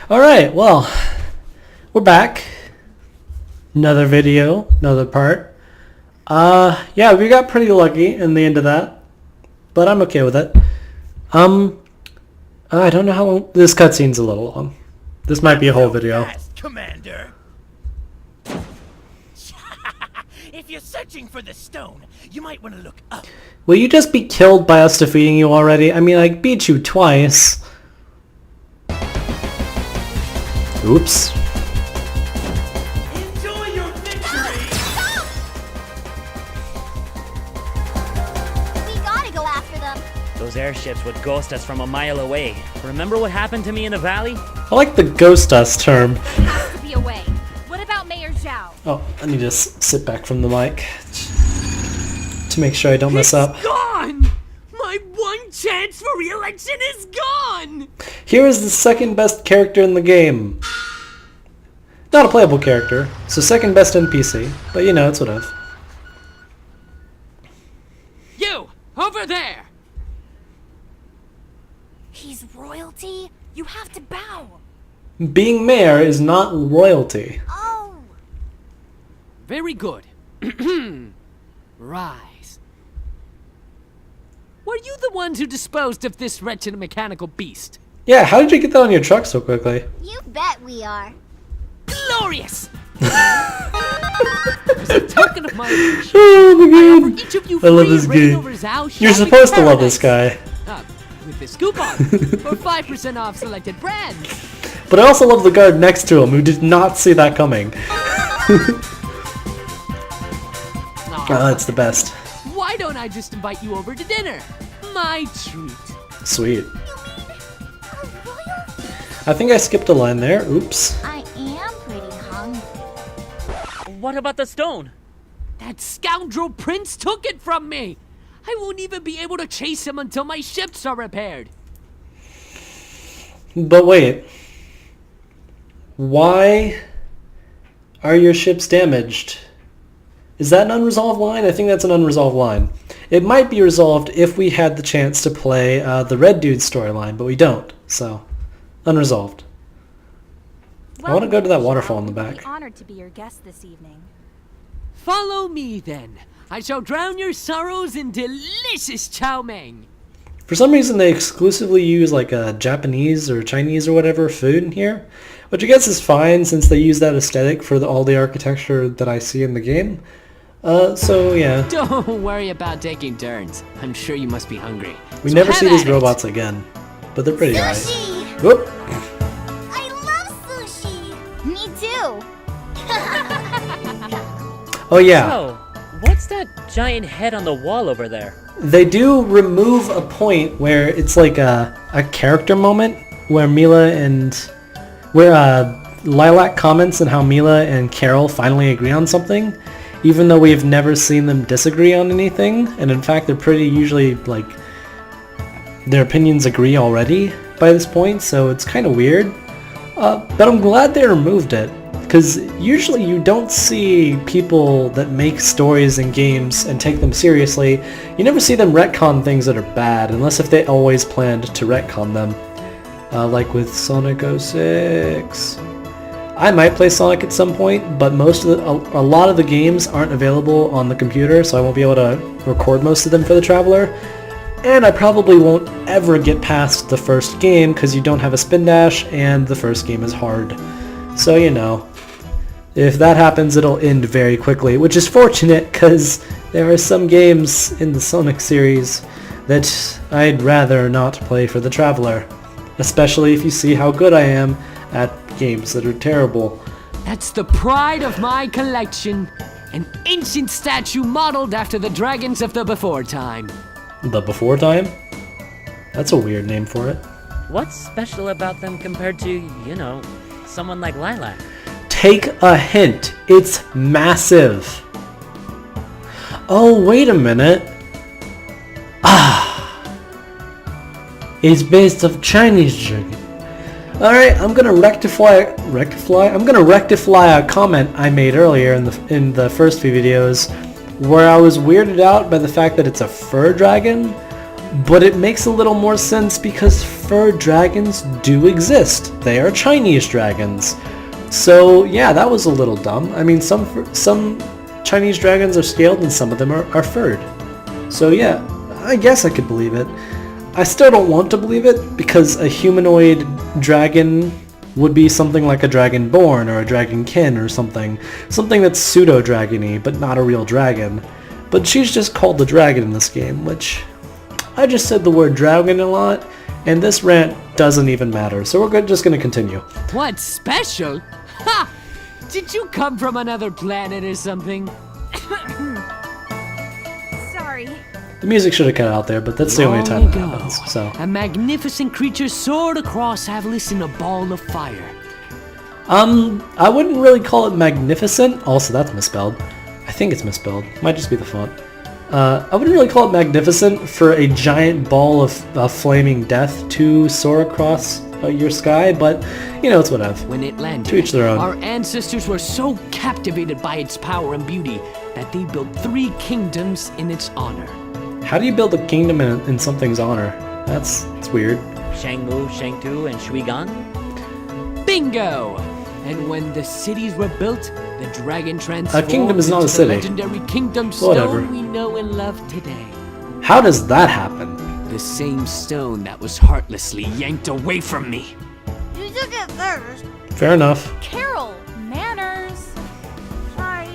Alright, well, we're back. Another video, another part. Yeah, we got pretty lucky in the end of that, but I'm okay with it. I don't know how long, this cutscene's a little long. This might be a whole video. Fast, Commander. If you're searching for the stone, you might want to look up. Will you just be killed by us defeating you already? I mean, I beat you twice. Oops. Enjoy your victory! We gotta go after them. Those airships would ghost us from a mile away. Remember what happened to me in the valley? I like the ghost us term. There has to be a way. What about Mayor Zhao? Oh, I need to sit back from the mic to make sure I don't mess up. Gone! My one chance for re-election is gone! Here is the second best character in the game. Not a playable character, so second best NPC, but you know, it's whatever. You! Over there! He's royalty? You have to bow. Being mayor is not royalty. Oh. Very good. Rise. Were you the ones who disposed of this wretched mechanical beast? Yeah, how did you get that on your truck so quickly? You bet we are. Glorious! As a token of my appreciation, Oh my I offer god. each of you I love free this reign game. over Zhao You're shopping supposed to love this paradise. guy. With this coupon for 5% off selected brands. But I also love the guard next to him who did not see that coming. Oh, it's the best. Why don't I just invite you over to dinner? My treat. Sweet. You mean a royal? I think I skipped a line there. Oops. I am pretty hungry. What about the stone? That scoundrel prince took it from me. I won't even be able to chase him until my ships are repaired. But wait. Why are your ships damaged? Is that an unresolved line? I think that's an unresolved line. It might be resolved if we had the chance to play the Red Dude storyline, but we don't. So, unresolved. I want to go to that waterfall in the back. I'm honored to be your guest this evening. Follow me then. I shall drown your sorrows in delicious chow mein. For some reason, they exclusively use like a Japanese or Chinese or whatever food in here, which I guess is fine since they use that aesthetic for all the architecture that I see in the game. So yeah. Don't worry about taking turns. I'm sure you must be hungry. We So never have see these at it. robots again, but they're pretty alright. Sushi! Whoop! I love sushi! Me too! Oh yeah, Oh, what's that giant head on the wall over there? they do remove a point where it's like a character moment where Lilac comments on how Mila and Carol finally agree on something, even though we've never seen them disagree on anything, and in fact they're pretty usually like their opinions agree already by this point, so it's kind of weird. But I'm glad they removed it, because usually you don't see people that make stories and games and take them seriously. You never see them retcon things that are bad, unless if they always planned to retcon them. Like with Sonic 06. I might play Sonic at some point, but a lot of the games aren't available on the computer, so I won't be able to record most of them for the Traveler. And I probably won't ever get past the first game because you don't have a spin dash and the first game is hard. So you know, if that happens it'll end very quickly, which is fortunate because there are some games in the Sonic series that I'd rather not play for the Traveler. Especially if you see how good I am at games that are terrible. That's the pride of my collection. An ancient statue modeled after the dragons of the before time. The Before Time? That's a weird name for it. What's special about them compared to, you know, someone like Lilac? Take a hint. It's massive. Oh, wait a minute. It's based off Chinese dragon. Alright, I'm gonna rectify a comment I made earlier in the first few videos where I was weirded out by the fact that it's a fur dragon. But it makes a little more sense because fur dragons do exist. They are Chinese dragons. So yeah, that was a little dumb. I mean, some Chinese dragons are scaled and some of them are furred. So yeah, I guess I could believe it. I still don't want to believe it because a humanoid dragon would be something like a dragonborn or a dragonkin or something. Something that's pseudo-dragony but not a real dragon. But she's just called the dragon in this game, which I just said the word dragon a lot, and this rant doesn't even matter, so we're just gonna continue. What's special? Ha! Did you come from another planet or something? Sorry. The music should have cut out there, but that's the only time Long that ago, happens, so. a magnificent creature soared across Avlis in a ball of fire. I wouldn't really call it magnificent. Also, that's misspelled. I think it's misspelled. Might just be the font. I wouldn't really call it magnificent for a giant ball of flaming death to soar across your sky, but, you know, it's whatever. When it landed, To each their own. our ancestors were so captivated by its power and beauty that they built 3 kingdoms in its honor. How do you build a kingdom in something's honor? That's weird. Shangmu, Shangtu, and Shuigan? Bingo! And when the cities were built, the dragon transformed kingdom is not a into city. the legendary kingdom stone Whatever. we know and love today. How does that happen? The same stone that was heartlessly yanked away from me. You took it first. Fair enough. Carol, manners. Sorry.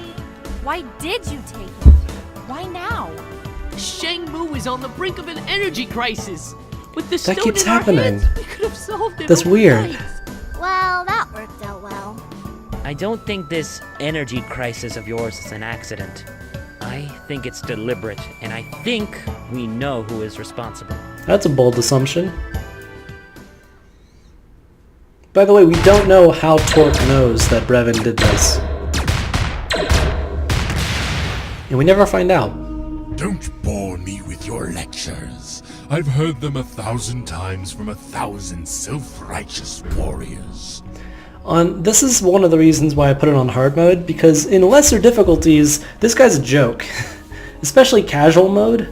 Why did you take it? Why now? Shangmu is on the brink of an energy crisis. With the That stone keeps in our happening. hands, we could have solved it. That's weird. overnight. Well, that worked out well. I don't think this energy crisis of yours is an accident. I think it's deliberate, and I think we know who is responsible. That's a bold assumption. By the way, we don't know how Torque knows that Brevin did this. And we never find out. Don't bore me with your lectures. I've heard them 1,000 times from 1,000 self-righteous warriors. This is one of the reasons why I put it on hard mode, because in lesser difficulties, this guy's a joke. Especially casual mode.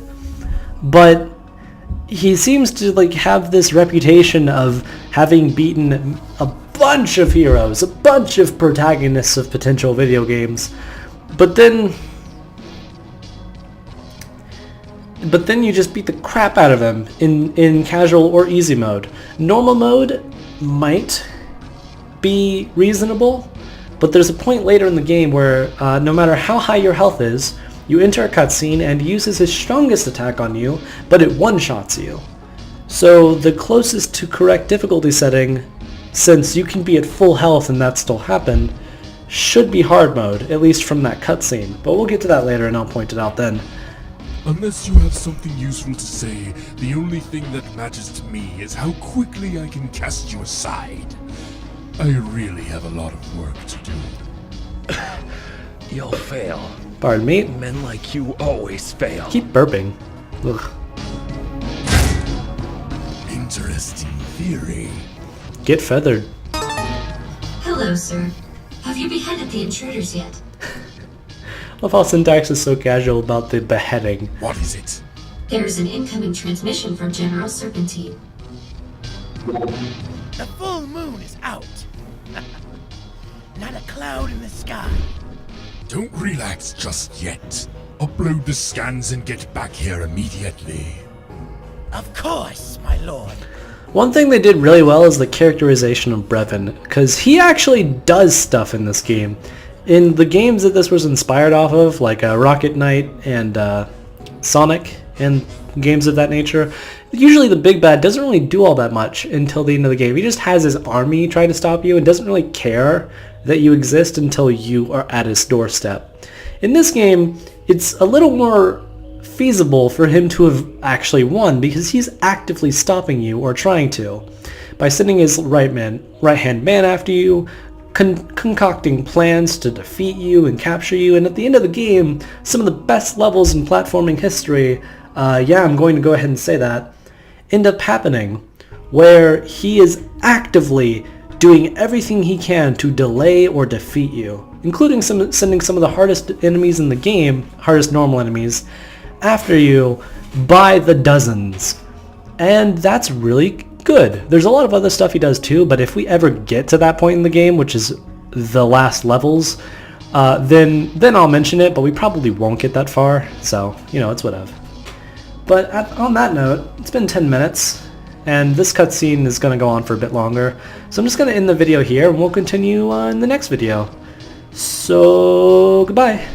But he seems to have this reputation of having beaten a bunch of heroes, a bunch of protagonists of potential video games. But then you just beat the crap out of him in casual or easy mode. Normal mode might be reasonable, but there's a point later in the game where no matter how high your health is, you enter a cutscene and he uses his strongest attack on you, but it one-shots you. So the closest to correct difficulty setting, since you can be at full health and that still happened, should be hard mode, at least from that cutscene. But we'll get to that later and I'll point it out then. Unless you have something useful to say, the only thing that matters to me is how quickly I can cast you aside. I really have a lot of work to do. You'll fail. Pardon me. Men like you always fail. Keep burping. Ugh. Interesting theory. Get feathered. Hello, sir. Have you beheaded the intruders yet? Love how Syntax is so casual about the beheading. What is it? There is an incoming transmission from General Serpentine. The full moon is out. Not a cloud in the sky. Don't relax just yet. Upload the scans and get back here immediately. Of course, my lord. One thing they did really well is the characterization of Brevin, because he actually does stuff in this game. In the games that this was inspired off of, like Rocket Knight and Sonic and games of that nature, usually the big bad doesn't really do all that much until the end of the game. He just has his army trying to stop you and doesn't really care that you exist until you are at his doorstep. In this game, it's a little more feasible for him to have actually won because he's actively stopping you or trying to by sending his right-hand man after you, concocting plans to defeat you and capture you, and at the end of the game, some of the best levels in platforming history, yeah, I'm going to go ahead and say that, end up happening, where he is actively doing everything he can to delay or defeat you, including sending some of the hardest enemies in the game, hardest normal enemies, after you by the dozens. And that's really good. There's a lot of other stuff he does too, but if we ever get to that point in the game, which is the last levels, then I'll mention it, but we probably won't get that far, so, you know, it's whatever. But on that note, it's been 10 minutes, and this cutscene is going to go on for a bit longer, so I'm just going to end the video here, and we'll continue in the next video. So, goodbye.